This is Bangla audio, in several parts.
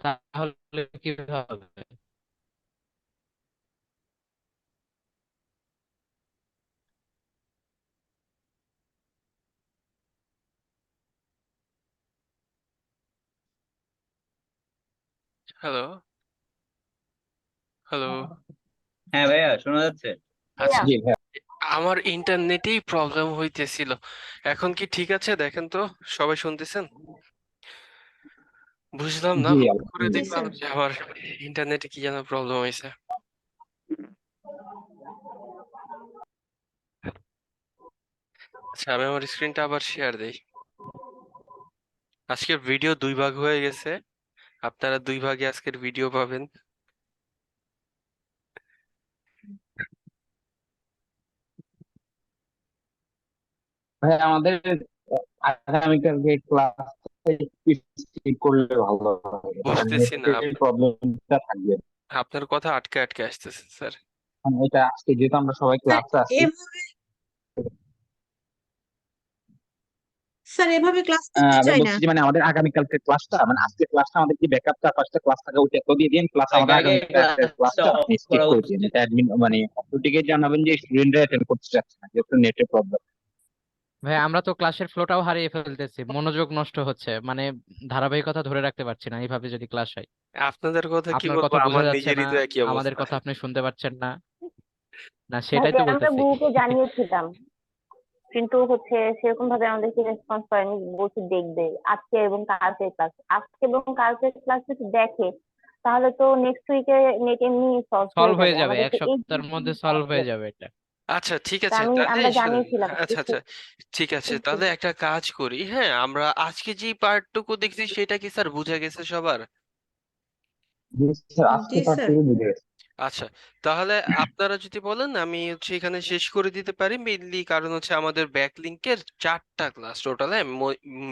তাহলে কিভাবে? Hello, hello. হ্যাঁ ভাইয়া, শোনা যাচ্ছে। আচ্ছা, জি ভাইয়া। আমার ইন্টারনেটেই প্রবলেম হইতেছিল। এখন কি ঠিক আছে? দেখেন তো, সবাই শুনতেছেন? বুঝলাম না, জি হুট করে জি দেখলাম স্যার। যে আমার ইন্টারনেটে কি যেন প্রবলেম হয়েছে। আচ্ছা, আমি আমার স্ক্রিনটা আবার শেয়ার দেই। আজকের ভিডিও দুই ভাগ হয়ে গেছে, আপনারা দুই ভাগে আজকের ভিডিও পাবেন। ভাইয়া আমাদের আগামীকালকে ক্লাস করলে ভালো হয়, কারণ বুঝতেছি না, নেটের প্রবলেমটা থাকবে। আপনার কথা আটকে আটকে আসতেছে স্যার। মানে এটা আজকে যেহেতু আমরা সবাই স্যার ক্লাসে আছি। এভাবে স্যার এভাবে ক্লাস করতে আমি চাই না। বলছি যে মানে আমাদের আগামীকালকে ক্লাসটা, মানে আজকে ক্লাসটা আমাদের কি ব্যাকআপ 4-5টা ক্লাস থাকা ওইটা তো দিয়ে দিন, প্লাস আমাদের আগে আগামীকালকে ক্লাসটা ক্লাসটা অফ আপনি স্কিপ করা করে দিন। উচিত। এটা অ্যাডমিন মানে অথরিটিকে জানাবেন যে স্টুডেন্টরা অ্যাটেন্ড করতে চাচ্ছে না যেহেতু নেটের প্রবলেম। ভাই আমরা তো ক্লাসের ফ্লোটাও হারিয়ে ফেলতেছি, মনোযোগ নষ্ট হচ্ছে, মানে ধারাবাহিকতা ধরে রাখতে পারছি না এইভাবে যদি ক্লাস হয়। আপনাদের কথা কি আপনার বলবো, কথা বোঝা আমার যাচ্ছে না, নিজেরই তো একই আমাদের অবস্থা। কথা আপনি শুনতে পাচ্ছেন না। না সেটাই ভাইয়া তো আমরা বলতেছি। গ্রুপে জানিয়েছিলাম, কিন্তু সেরকম ভাবে আমাদেরকে রেসপন্স করেনি, বলছে দেখবে আজকে এবং কালকের ক্লাস। আজকে এবং কালকের ক্লাস যদি দেখে তাহলে তো নেক্সট উইকে নেট এমনি সলভ সলভ হয়ে হয়ে যাবে, যাবে, আমাদের এক তো এই সপ্তাহের মধ্যে সলভ হয়ে যাবে এটা। আচ্ছা ঠিক তা আছে, তাহলে আমরা শুনুন। জানিয়েছিলাম আচ্ছা আচ্ছা, ঠিক আছে, তাহলে একটা কাজ করি। হ্যাঁ, আমরা আজকে যে পার্টটুকু দেখছি সেটা কি স্যার বুঝে গেছে সবার? জি স্যার, আজকে জি তার স্যার। থেকে বুঝে গেছে। আচ্ছা, তাহলে আপনারা যদি বলেন আমি হচ্ছে এখানে শেষ করে দিতে পারি মেইনলি, কারণ হচ্ছে আমাদের ব্যাকলিংকের 4টা ক্লাস টোটাল। হ্যাঁ,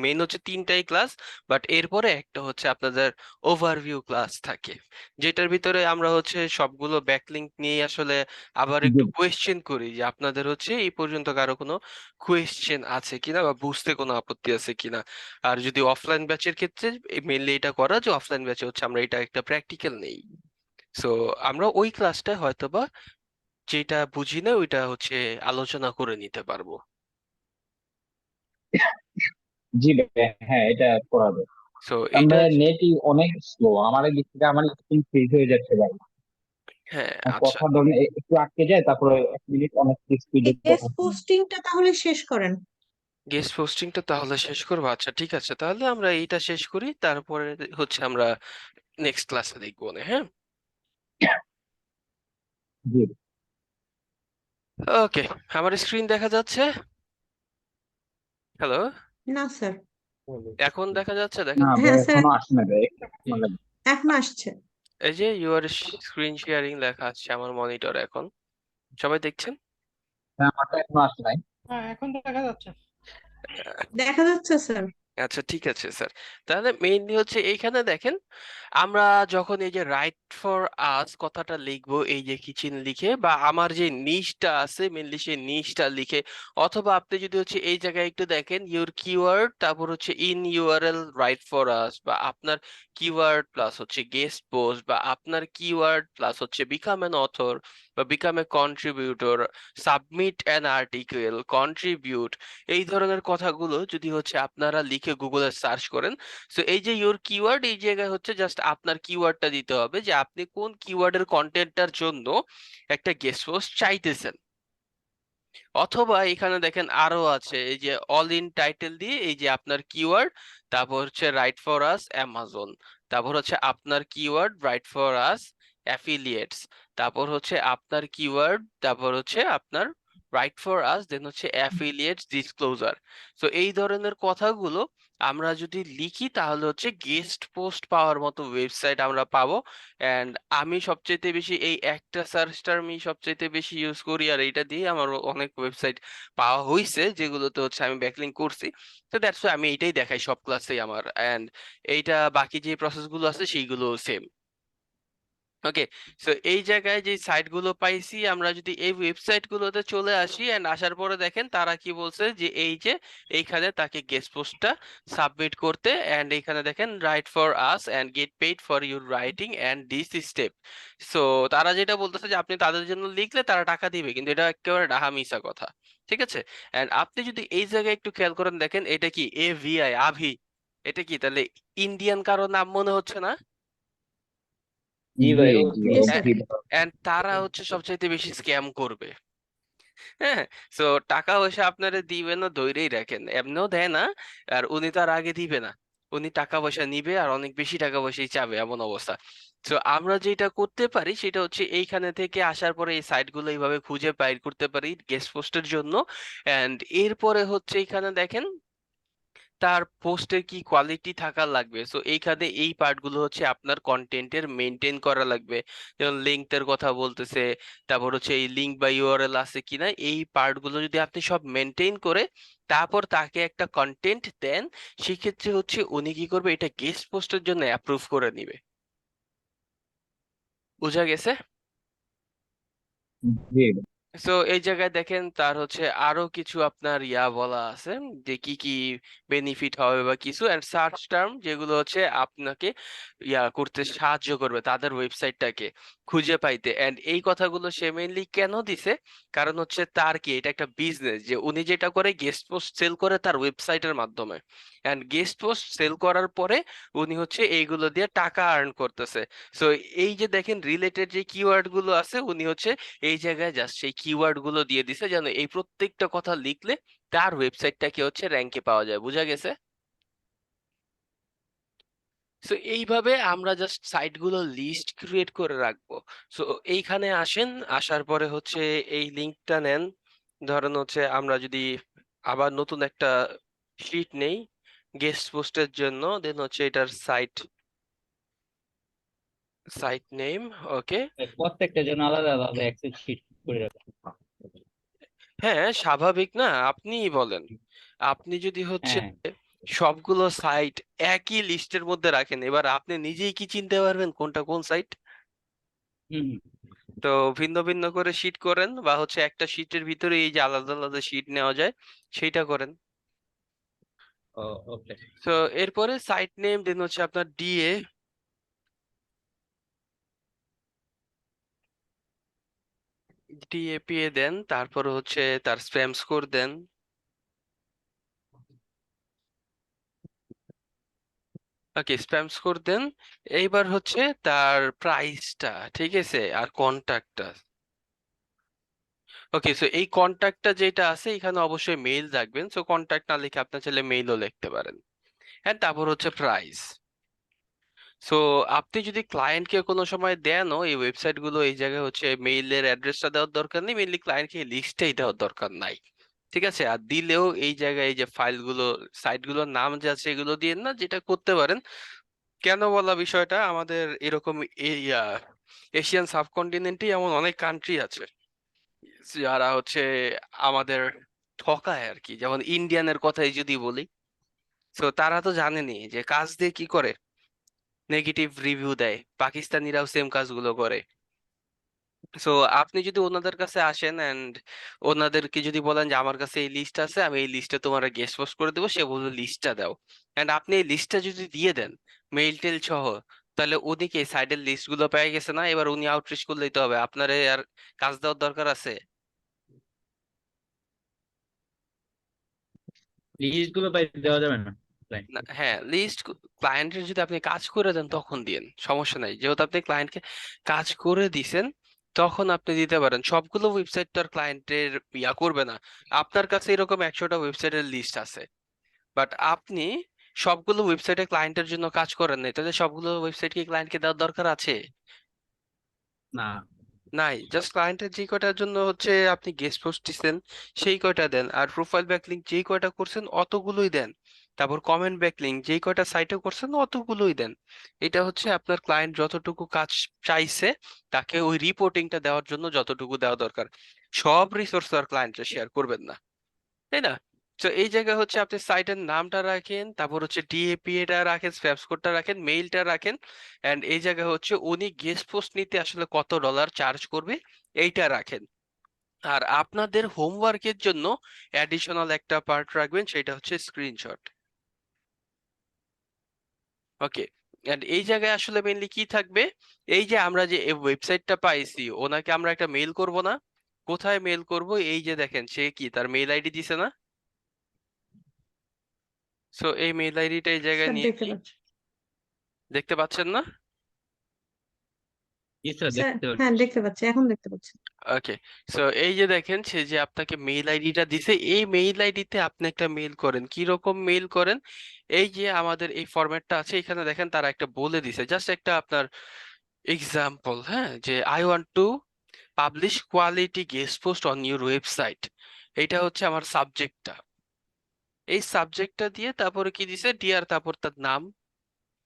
মেইন হচ্ছে 3টাই ক্লাস, বাট এরপরে একটা হচ্ছে আপনাদের ওভারভিউ ক্লাস থাকে, যেটার ভিতরে আমরা হচ্ছে সবগুলো ব্যাকলিংক নিয়ে আসলে আবার জি একটু কোয়েশ্চেন করি যে আপনাদের হচ্ছে এই পর্যন্ত কারো কোনো কোয়েশ্চেন আছে কিনা বা বুঝতে কোনো আপত্তি আছে কিনা। আর যদি অফলাইন ব্যাচের ক্ষেত্রে মেইনলি এটা করা যে অফলাইন ব্যাচে হচ্ছে আমরা এটা একটা প্র্যাকটিক্যাল নেই। সো আমরা ওই ক্লাসটায় হয়তোবা যেটা বুঝি না ওইটা হচ্ছে আলোচনা করে নিতে পারবো। জি ভাইয়া, হ্যাঁ এটা করা যাবে। সো আমরা এইটা, নেটই অনেক স্লো, আমার দিক থেকে আমার স্ক্রিন ফ্রিজ হয়ে যাচ্ছে ভাই। হ্যাঁ আর আচ্ছা, কথা ধরুন একটু আটকে যায়, তারপরে 1 মিনিট অনেক স্পিডে কেস কথা শুনি। পোস্টিংটা তাহলে শেষ করেন। গেস্ট পোস্টিংটা তাহলে শেষ করবো। আচ্ছা ঠিক আছে, তাহলে আমরা এইটা শেষ করি, তারপরে হচ্ছে আমরা নেক্সট ক্লাসে দেখবো না। হ্যাঁ, জি। ওকে, আমার স্ক্রিন দেখা যাচ্ছে? হ্যালো, না স্যার। এখন দেখা যাচ্ছে? না দেখেন তো। ভাই, হ্যাঁ স্যার, এখনো আসে না ভাই, একটু সময় লাগবে। এখন আসছে। এই যে ইউআর স্ক্রিন শেয়ারিং লেখা আছে আমার মনিটরে এখন, সবাই দেখছেন? হ্যাঁ, আমারটা এখনো আসে নাই। হ্যাঁ এখন দেখা যাচ্ছে। দেখা যাচ্ছে স্যার। আচ্ছা ঠিক আছে স্যার, তাহলে মেইনলি হচ্ছে এইখানে দেখেন, আমরা যখন এই যে রাইট ফর আস কথাটা লিখবো এই যে কিচেন লিখে, বা আমার যে নিশটা আছে মেইনলি সেই নিশটা লিখে, অথবা আপনি যদি হচ্ছে এই জায়গায় একটু দেখেন ইউর কিওয়ার্ড, তারপর হচ্ছে ইন ইউআরএল রাইট ফর আস, বা আপনার কিওয়ার্ড প্লাস হচ্ছে গেস্ট পোস্ট, বা আপনার কিওয়ার্ড প্লাস হচ্ছে বিকাম অ্যান অথর বা become a contributor, submit an article, contribute, এই ধরনের কথাগুলো যদি হচ্ছে আপনারা লিখে গুগলে সার্চ করেন, সো এই যে ইওর কিওয়ার্ড এই জায়গায় হচ্ছে জাস্ট আপনার কিওয়ার্ডটা দিতে হবে যে আপনি কোন কিওয়ার্ডের কন্টেন্টটার জন্য একটা গেস্ট পোস্ট চাইতেছেন। অথবা এখানে দেখেন আরো আছে এই যে অল ইন টাইটেল দিয়ে এই যে আপনার কিওয়ার্ড, তারপর হচ্ছে রাইট ফর আস অ্যামাজন, তারপর হচ্ছে আপনার keyword right for us affiliates, তারপর হচ্ছে আপনার কিওয়ার্ড, তারপর হচ্ছে আপনার রাইট ফর আস দেন হচ্ছে অ্যাফিলিয়েটস ডিসক্লোজার। তো এই ধরনের কথাগুলো আমরা যদি লিখি তাহলে হচ্ছে গেস্ট পোস্ট পাওয়ার মতো ওয়েবসাইট আমরা পাবো। এন্ড আমি সবচাইতে বেশি এই একটা সার্চ টার্মই সবচাইতে বেশি ইউজ করি, আর এটা দিয়ে আমার অনেক ওয়েবসাইট পাওয়া হয়েছে যেগুলোতে হচ্ছে আমি ব্যাকলিংক করছি। তো দ্যাটস আমি এইটাই দেখাই সব ক্লাসেই আমার, এন্ড এইটা বাকি যে প্রসেসগুলো আছে সেইগুলো সেম। ওকে, সো এই জায়গায় যে সাইট গুলো পাইছি, আমরা যদি এই ওয়েবসাইট গুলোতে চলে আসি এন্ড আসার পরে দেখেন তারা কি বলছে যে এই যে এইখানে তাকে গেস্ট পোস্টটা সাবমিট করতে, এন্ড এইখানে দেখেন write for us and get paid for your writing and this step. So তারা যেটা বলতেছে যে আপনি তাদের জন্য লিখলে তারা টাকা দিবে, কিন্তু এটা একেবারে ডাহা মিছা কথা। ঠিক আছে, এন্ড আপনি যদি এই জায়গায় একটু খেয়াল করেন, দেখেন এটা কি AVI, আভি, এটা কি তাহলে ইন্ডিয়ান কারো নাম মনে হচ্ছে না? জি ভাই, জি জি জি স্যার। এন্ড তারা হচ্ছে সবচাইতে বেশি স্ক্যাম করবে। হ্যাঁ, সো টাকা পয়সা আপনারা দিবে না, ধইরেই রাখেন, এমনিও দেয় না। আর উনি তো আর আগে দিবে না, উনি টাকা পয়সা নিবে আর অনেক বেশি টাকা পয়সাই চাবে, এমন অবস্থা। তো আমরা যেটা করতে পারি সেটা হচ্ছে এইখানে থেকে আসার পরে এই সাইট গুলো এইভাবে খুঁজে বাইর করতে পারি গেস্ট পোস্টের জন্য। এন্ড এরপরে হচ্ছে এখানে দেখেন তার পোস্টের কি কোয়ালিটি থাকা লাগবে। সো এইখানে এই পার্ট গুলো হচ্ছে আপনার কন্টেন্টের মেনটেন করা লাগবে। যেমন লিঙ্কের কথা বলতেছে, তারপর হচ্ছে এই লিঙ্ক বা ইউআরএল আছে কিনা, এই পার্ট গুলো যদি আপনি সব মেনটেন করে তারপর তাকে একটা কন্টেন্ট দেন, সেক্ষেত্রে হচ্ছে উনি কি করবে, এটা গেস্ট পোস্টের জন্য অ্যাপ্রুভ করে নিবে। বোঝা গেছে? জি। সো এই জায়গায় দেখেন তার হচ্ছে আরো কিছু আপনার বলা আছে যে কি কি বেনিফিট হবে বা কিছু, এন্ড সার্চ টার্ম যেগুলো হচ্ছে আপনাকে করতে সাহায্য করবে তাদের ওয়েবসাইটটাকে খুঁজে পাইতে। এন্ড এই কথাগুলো সে মেইনলি কেন দিছে, কারণ হচ্ছে তার কি এটা একটা বিজনেস, যে উনি যেটা করে গেস্ট পোস্ট সেল করে তার ওয়েবসাইটের মাধ্যমে, এন্ড গেস্ট পোস্ট সেল করার পরে উনি হচ্ছে এইগুলো দিয়ে টাকা আর্ন করতেছে। সো এই যে দেখেন রিলেটেড যে কিওয়ার্ড গুলো আছে, উনি হচ্ছে এই জায়গায় জাস্ট সেই কিওয়ার্ড গুলো দিয়ে দিছে যেন এই প্রত্যেকটা কথা লিখলে তার ওয়েবসাইটটাকে হচ্ছে র্যাঙ্কে পাওয়া যায়। বোঝা গেছে? সো এইভাবে আমরা জাস্ট সাইট গুলো লিস্ট ক্রিয়েট করে রাখবো। সো এইখানে আসেন, আসার পরে হচ্ছে এই লিঙ্কটা নেন। ধরেন হচ্ছে আমরা যদি আবার নতুন একটা শিট নেই গেস্ট পোস্টের জন্য, দেন হচ্ছে এটার সাইট নেম। ওকে, প্রত্যেকটা জন্য আলাদা আলাদা এক্সেল শিট করে রাখবো। হ্যাঁ স্বাভাবিক না, আপনিই বলেন। আপনি যদি হচ্ছে হ্যাঁ, সবগুলো সাইট একই লিস্টের মধ্যে রাখেন, এবার আপনি নিজেই কি চিনতে পারবেন কোনটা কোন সাইট? হুম হুম। তো ভিন্ন ভিন্ন করে শিট করেন, বা হচ্ছে একটা শিটের ভিতরে এই যে আলাদা আলাদা শিট নেওয়া যায় সেইটা করেন। ওকে। তো এরপরে সাইট নেম, দেন হচ্ছে আপনার ডিএপিএ দেন, তারপর হচ্ছে তার স্প্যাম স্কোর দেন। ওকে, স্প্যাম স্কোর দেন। এইবার হচ্ছে তার প্রাইসটা, ঠিক আছে, আর কন্টাক্টটা। ওকে, সো এই কন্টাক্টটা যেটা আছে এখানে অবশ্যই মেইল রাখবেন। সো কন্টাক্ট না লিখে আপনার চাইলে মেইলও লিখতে পারেন। হ্যাঁ, তারপর হচ্ছে প্রাইস। সো আপনি যদি ক্লায়েন্টকে কোনো সময় দেনও এই ওয়েবসাইট গুলো, এই জায়গায় হচ্ছে মেইলের অ্যাড্রেসটা দেওয়ার দরকার নেই, মেইনলি ক্লায়েন্টকে লিস্টটাই দেওয়ার দরকার নাই। ঠিক আছে, আর দিলেও এই জায়গায় এই যে ফাইলগুলো সাইট গুলোর নাম যে আছে এগুলো দিয়ে না। যেটা করতে পারেন, কেন বলা বিষয়টা, আমাদের এরকম এশিয়ান সাবকন্টিনেন্টে এমন অনেক কান্ট্রি আছে যারা হচ্ছে আমাদের ঠকায় আর কি। যেমন ইন্ডিয়ানের কথাই যদি বলি, তো তারা তো জানেনি যে কাজ দিয়ে কি করে, নেগেটিভ রিভিউ দেয়। পাকিস্তানিরাও সেম কাজগুলো করে। সো আপনি যদি ওনাদের কাছে আসেন এন্ড ওনাদেরকে যদি বলেন যে আমার কাছে এই লিস্ট আছে, আমি এই লিস্টে তোমার গেস্ট পোস্ট করে দেবো, সে বলবে লিস্টটা দাও, এন্ড আপনি এই লিস্টটা যদি দিয়ে দেন মেইল টেল সহ, তাহলে উনি কি সাইডের লিস্ট গুলো পেয়ে গেছে না? এবার উনি আউটরিচ করলেই তো হবে, আপনারে আর কাজ দেওয়ার দরকার আছে? লিস্ট গুলো পাই দেওয়া যাবে না client না, কে? হ্যাঁ, লিস্ট ক্লায়েন্টের যদি আপনি কাজ করে দেন তখন দিন, সমস্যা নাই। যেহেতু আপনি ক্লায়েন্টকে কাজ করে দিছেন তখন আপনি দিতে পারেন। সবগুলো ওয়েবসাইট তো আর ক্লায়েন্টের করবে না। আপনার কাছে এরকম 100টা ওয়েবসাইটের লিস্ট আছে, বাট আপনি সবগুলো ওয়েবসাইটে ক্লায়েন্টের জন্য কাজ করেন নাই, তাহলে সবগুলো ওয়েবসাইট কি ক্লায়েন্টকে দেওয়ার দরকার আছে? না। নাই, জাস্ট ক্লায়েন্টের যে কয়টার জন্য হচ্ছে আপনি গেস্ট পোস্ট দিচ্ছেন সেই কয়টা দেন, আর প্রোফাইল ব্যাকলিংক যেই কয়টা করছেন অতগুলোই দেন। তারপর কমেন্ট ব্যাকলিংক যেই কয়টা সাইটে করছেন অতগুলোই দেন। এটা হচ্ছে আপনার ক্লায়েন্ট যতটুকু কাজ চাইছে তাকে ওই রিপোর্টিংটা দেওয়ার জন্য যতটুকু দেওয়া দরকার। সব রিসোর্স আর ক্লায়েন্টরা শেয়ার করবেন না, তাই না? তো এই জায়গায় হচ্ছে আপনি সাইটের নামটা রাখেন, তারপর হচ্ছে ডিএপি টা রাখেন, স্প্যামস কোডটা রাখেন, মেইলটা রাখেন, এন্ড এই জায়গায় হচ্ছে উনি গেস্ট পোস্ট নিতে আসলে কত ডলার চার্জ করবে এইটা রাখেন। আর আপনাদের হোমওয়ার্কের জন্য অ্যাডিশনাল একটা পার্ট রাখবেন, সেটা হচ্ছে স্ক্রিনশট। ওকে, এন্ড এই জায়গায় আসলে মেইনলি কি থাকবে, এই যে আমরা যে ওয়েবসাইটটা পাইছি, ওনাকে আমরা একটা মেইল করব না? কোথায় মেইল করব? এই যে দেখেন সে কি তার মেইল আইডি দিছে না? সো এই মেইল আইডিটা এই জায়গায় স্যার নিয়ে দেখতে কি পাচ্ছি। দেখতে পাচ্ছেন না? জি স্যার, স্যার দেখতে হ্যাঁ পাচ্ছি। দেখতে পাচ্ছি, এখন দেখতে পাচ্ছি। ওকে, সো এই যে দেখেন সে যে আপনাকে মেইল আইডিটা দিছে, এই মেইল আইডিতে আপনি একটা মেইল করেন। কি রকম মেইল করেন? এই যে আমাদের এই ফরম্যাটটা আছে, এখানে দেখেন তারা একটা বলে দিছে, জাস্ট একটা আপনার এক্সাম্পল, হ্যাঁ, যে I want to publish quality guest post on your website. এইটা হচ্ছে আমার সাবজেক্টটা। এই সাবজেক্টটা দিয়ে তারপরে কি দিছে, ডিয়ার, তারপর তার নাম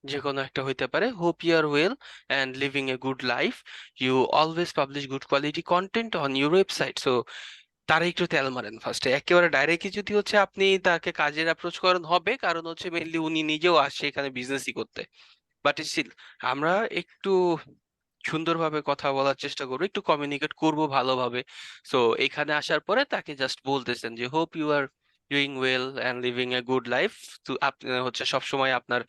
যে কোনো একটা হইতে পারে, hope you are well and living a good life, you always publish good quality content on your website. So তারা একটু তেল মারেন ফার্স্টে, একেবারে ডাইরেক্টলি যদি হচ্ছে আপনি তাকে কাজের অ্যাপ্রোচ করেন হবে, কারণ হচ্ছে মেইনলি উনি নিজেও আসছে এখানে বিজনেসই করতে। বাট স্টিল আমরা একটু সুন্দরভাবে কথা বলার চেষ্টা করবো, একটু কমিউনিকেট করব ভালোভাবে। সো এখানে আসার পরে তাকে জাস্ট বলতেছেন যে hope you are doing well and living a good life. তো আপনি হচ্ছে সবসময় আপনার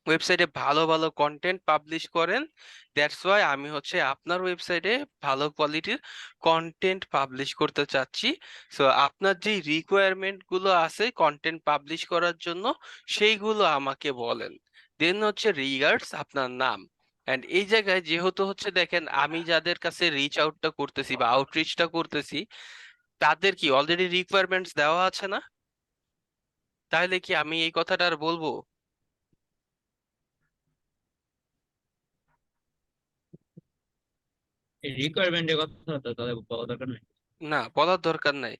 ওয়েবসাইটে ভালো ভালো কন্টেন্ট পাবলিশ করেন, দ্যাটস ওয়াই আমি হচ্ছে আপনার ওয়েবসাইটে ভালো কোয়ালিটির কন্টেন্ট পাবলিশ করতে চাচ্ছি। সো আপনার যে রিকোয়ারমেন্ট গুলো আছে কন্টেন্ট পাবলিশ করার জন্য, সেইগুলো আমাকে বলেন। দেন হচ্ছে রিগার্ডস আপনার নাম। এন্ড এই জায়গায় যেহেতু হচ্ছে দেখেন আমি যাদের কাছে রিচ আউটটা করতেছি বা আউটরিচটা করতেছি, তাদের কি অলরেডি রিকোয়ারমেন্টস দেওয়া আছে না? তাহলে কি আমি এই কথাটা আর বলবো? এই রিকোয়ারমেন্টের কথা তো তাহলে বলা দরকার নেই। না, বলার দরকার নাই।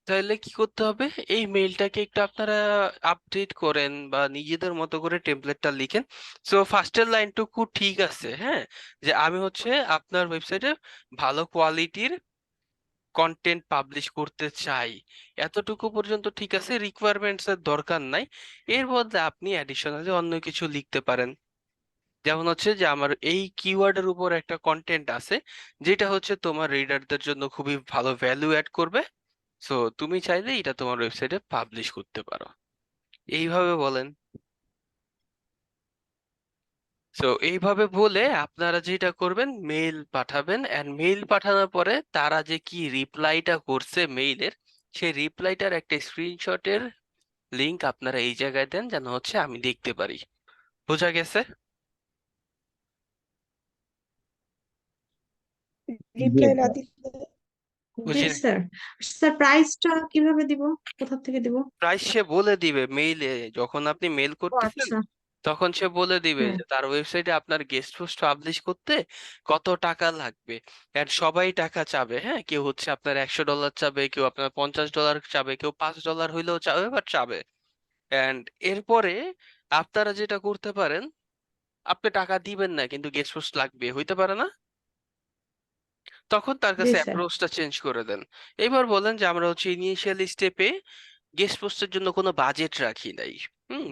তাহলে কি করতে হবে, এই মেইলটাকে একটু আপনারা আপডেট করেন বা নিজেদের মতো করে টেমপ্লেটটা লিখেন। সো ফার্স্টের লাইনটুকু ঠিক আছে, হ্যাঁ, যে আমি হচ্ছে আপনার ওয়েবসাইটে ভালো কোয়ালিটির কন্টেন্ট পাবলিশ করতে চাই, এতটুকু পর্যন্ত ঠিক আছে, রিকোয়ারমেন্টস এর দরকার নাই। এর বদলে আপনি অ্যাডিশনালি অন্য কিছু লিখতে পারেন, যেমন হচ্ছে যে আমার এই কিওয়ার্ডের উপর একটা কন্টেন্ট আছে যেটা হচ্ছে তোমার রিডারদের জন্য খুবই ভালো ভ্যালু অ্যাড করবে, সো তুমি চাইলে এটা তোমার ওয়েবসাইটে পাবলিশ করতে পারো, এইভাবে বলেন। সো এইভাবে বলে আপনারা যেটা করবেন, মেইল পাঠাবেন, এন্ড মেইল পাঠানোর পরে তারা যে কি রিপ্লাইটা করছে মেইলের, সেই রিপ্লাইটার একটা স্ক্রিনশটের লিংক আপনারা এই জায়গায় দেন, যেন হচ্ছে আমি দেখতে পারি। বোঝা গেছে? জি রিপ্লাই না স্যার। দিলে জি বুঝি। স্যার। স্যার প্রাইসটা কিভাবে দিব, কোথা থেকে দিব? প্রাইস সে বলে দিবে মেইলে, যখন আপনি মেইল ও করতেছেন আচ্ছা। তখন সে বলে দিবে হ্যাঁ। যে তার ওয়েবসাইটে আপনার গেস্ট পোস্ট পাবলিশ করতে কত টাকা লাগবে। এন্ড সবাই টাকা চাবে, হ্যাঁ, কেউ হচ্ছে আপনার $100 চাবে, কেউ আপনার $50 চাবে, কেউ $5 হইলেও চাবে, বাট চাবে। এন্ড এরপরে আপনারা যেটা করতে পারেন, আপনি টাকা দিবেন না কিন্তু গেস্ট পোস্ট লাগবে, হইতে পারে না? তখন তার জি কাছে স্যার। অ্যাপ্রোচটা চেঞ্জ করে দেন। এবার বলেন যে আমরা হচ্ছে ইনিশিয়াল স্টেপে গেস্ট পোস্টের জন্য কোনো বাজেট রাখি নাই,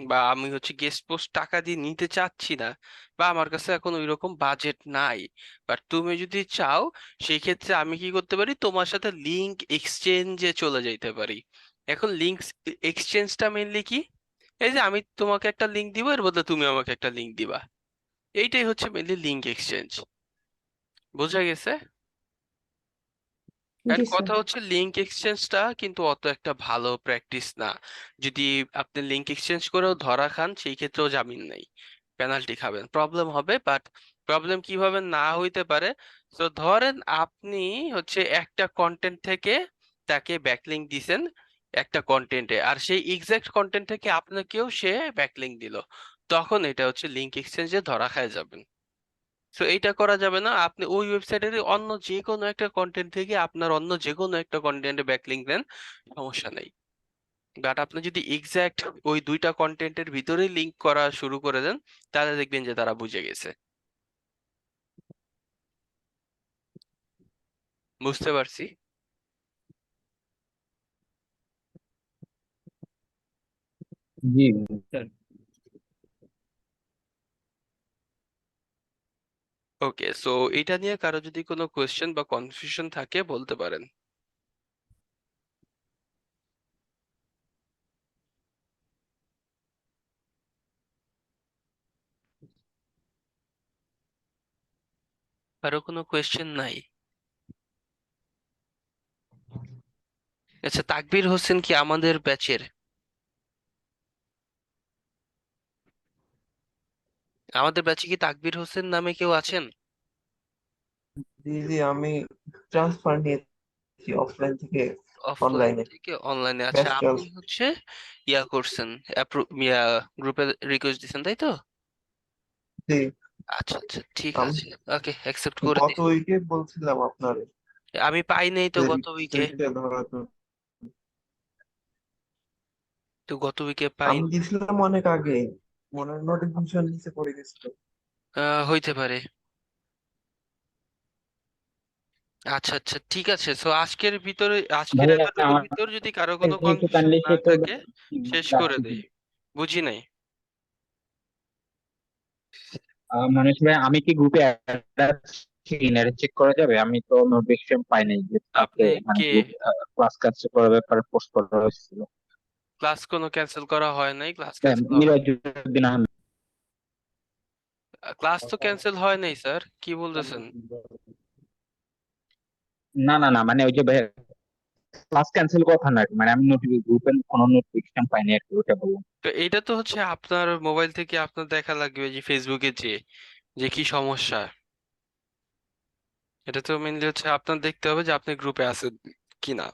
বা আমি হচ্ছে গেস্ট পোস্ট টাকা দিয়ে নিতে চাচ্ছি না, বা আমার কাছে এখন ওই রকম বাজেট নাই, বাট তুমি যদি চাও সেই ক্ষেত্রে আমি কি করতে পারি, তোমার সাথে লিংক এক্সচেঞ্জে চলে যাইতে পারি। এখন লিংক এক্সচেঞ্জটা মেইনলি কি, এই যে আমি তোমাকে একটা লিংক দিব, এর বদলে তুমি আমাকে একটা লিংক দিবা, এইটাই হচ্ছে মেইনলি লিংক এক্সচেঞ্জ। বোঝা গেছে? এন্ড জি স্যার। কথা হচ্ছে লিংক এক্সচেঞ্জটা কিন্তু অত একটা ভালো প্র্যাকটিস না। যদি আপনি লিংক এক্সচেঞ্জ করেও ধরা খান, সেই ক্ষেত্রেও জামিন নেই, পেনাল্টি খাবেন, প্রবলেম হবে। বাট প্রবলেম কিভাবে না হইতে পারে, তো ধরেন আপনি হচ্ছে একটা কন্টেন্ট থেকে তাকে ব্যাকলিংক দিছেন একটা কন্টেন্টে, আর সেই এক্সাক্ট কন্টেন্ট থেকে আপনাকেও সে ব্যাকলিংক দিল, তখন এটা হচ্ছে লিংক এক্সচেঞ্জে ধরা খায় যাবেন। সো এইটা করা যাবে না। আপনি ওই ওয়েবসাইটের অন্য যে কোনো একটা কন্টেন্ট থেকে আপনার অন্য যে কোনো একটা কন্টেন্টে ব্যাকলিংক দেন, সমস্যা নেই। বাট আপনি যদি এক্সাক্ট ওই দুইটা কন্টেন্টের ভিতরেই লিংক করা শুরু করে দেন, তাহলে দেখবেন যে তারা বুঝে গেছে। বুঝতে পারছি। জি স্যার ওকে, সো এটা নিয়ে কারো যদি কোনো কোয়েশ্চেন বা কনফিউশন থাকে বলতে পারেন। কারো কোনো কোয়েশ্চেন নাই? আচ্ছা, তাকবীর হোসেন কি আমাদের ব্যাচের? আমাদের ব্যাচে কি তাকবীর হোসেন নামে কেউ আছেন? জি জি, আমি ট্রান্সফার নিয়েছি অফলাইন থেকে অফলাইন অনলাইনে। থেকে অনলাইনে? আচ্ছা, ব্যাচ আপনি ট্রান্সফার। হচ্ছে ইয়া করছেন, গ্রুপে রিকোয়েস্ট দিছেন তাই তো? জি, আচ্ছা আচ্ছা, ঠিক আমি আছে, ওকে, অ্যাকসেপ্ট করে গত দিন। উইকে বলছিলাম আপনার আমি পাই নাই তো যে গত উইকে। রিক্সটা ধরার জন্য। তো গত উইকে পাই আমি দিছিলাম অনেক আগে, মনে হয় নোটিফিকেশন নিচে পড়ে গেছিল। হইতে পারে। আচ্ছা আচ্ছা, ঠিক আছে, সো আজকের ভাইয়া এতটুকুর ভিতর যদি কারো কোনো আমাকে একটু কনফিউশন কাইন্ডলি না চেক করবেন থাকে শেষ করে দেই। বুঝি নাই। মানে ভাই আমি কি গ্রুপে চেক করা যাবে? আমি তো নোটিফিকেশন পাই নাই যে কালকে আপনি মানে কে? গ্রুপ ক্লাস ক্যান্সেল করার ব্যাপারে পোস্ট করা হয়েছিল। ক্লাস কোনো ক্যান্সেল করা হয় নাই, ক্লাস ক্যান্সেল হবে? মিরাজউদ্দিন আহমেদ। ক্লাস তো ক্যান্সেল হয় নাই স্যার, কি বলতেছেন? না না না, মানে ওই যে ক্লাস ক্যান্সেল কথা না, মানে আমি গ্রুপে কোনো নোটিফিকেশন পাইনি আর কি, ওটা বললাম। তো এটা তো হচ্ছে আপনার মোবাইল থেকে আপনার দেখা লাগবে যে ফেসবুকে যে যে কি সমস্যা। এটা তো মেনলি হচ্ছে আপনার দেখতে হবে যে আপনি গ্রুপে আছেন কিনা।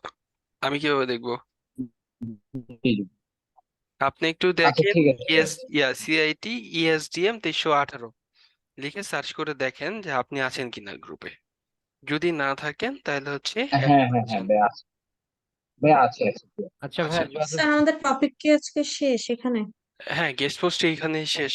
আমি কিভাবে দেখবো? জি, জি। আপনি একটু আচ্ছা দেখেন ঠিক আছে। সিআইটি ইএসডিএম 2318 লিখে সার্চ করে দেখেন যে আপনি আছেন কিনা গ্রুপে। যদি না থাকেন তাহলে হচ্ছে অ্যাড হ্যাঁ করে হ্যাঁ হ্যাঁ যান। ভাই আছে, ভাই আছে আছে। আচ্ছা আচ্ছা, ভাইয়া স্যার আমাদের টপিক কি আজকে শেষ এখানে? হ্যাঁ, গেস্ট পোস্ট এইখানেই শেষ।